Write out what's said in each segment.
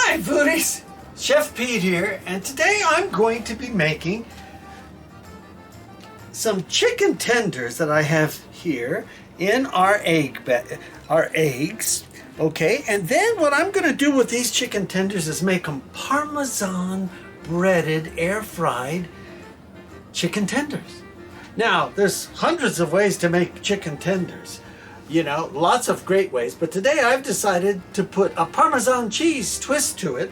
Hi foodies, Chef Pete here, and today I'm going to be making some chicken tenders that I have here in our eggs. Okay, and then what I'm going to do with these chicken tenders is make them Parmesan breaded, air fried chicken tenders. Now, there's hundreds of ways to make chicken tenders. You know, lots of great ways, but today I've decided to put a Parmesan cheese twist to it.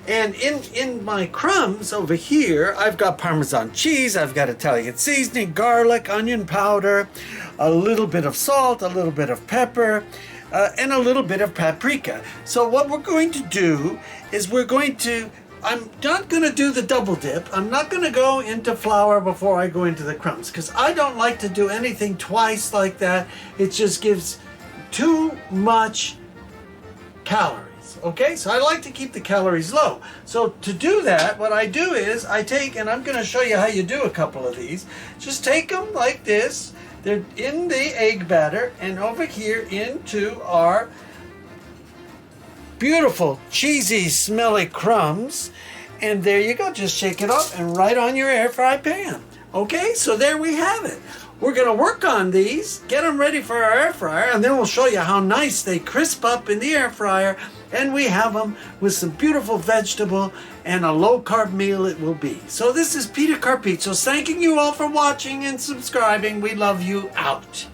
And in my crumbs over here, I've got Parmesan cheese, I've got Italian seasoning, garlic, onion powder, a little bit of salt, a little bit of pepper, and a little bit of paprika. So what we're going to do is I'm not going to do the double dip. I'm not going to go into flour before I go into the crumbs because I don't like to do anything twice like that. It just gives too much calories. Okay, so I like to keep the calories low. So to do that, what I do is I take, and I'm going to show you how you do a couple of these. Just take them like this. They're in the egg batter and over here into our beautiful, cheesy, smelly crumbs. And there you go. Just shake it up and right on your air fry pan. Okay, so there we have it. We're going to work on these, get them ready for our air fryer, and then we'll show you how nice they crisp up in the air fryer. And we have them with some beautiful vegetable and a low-carb meal it will be. So this is Peter Carpitos thanking you all for watching and subscribing. We love you. Out.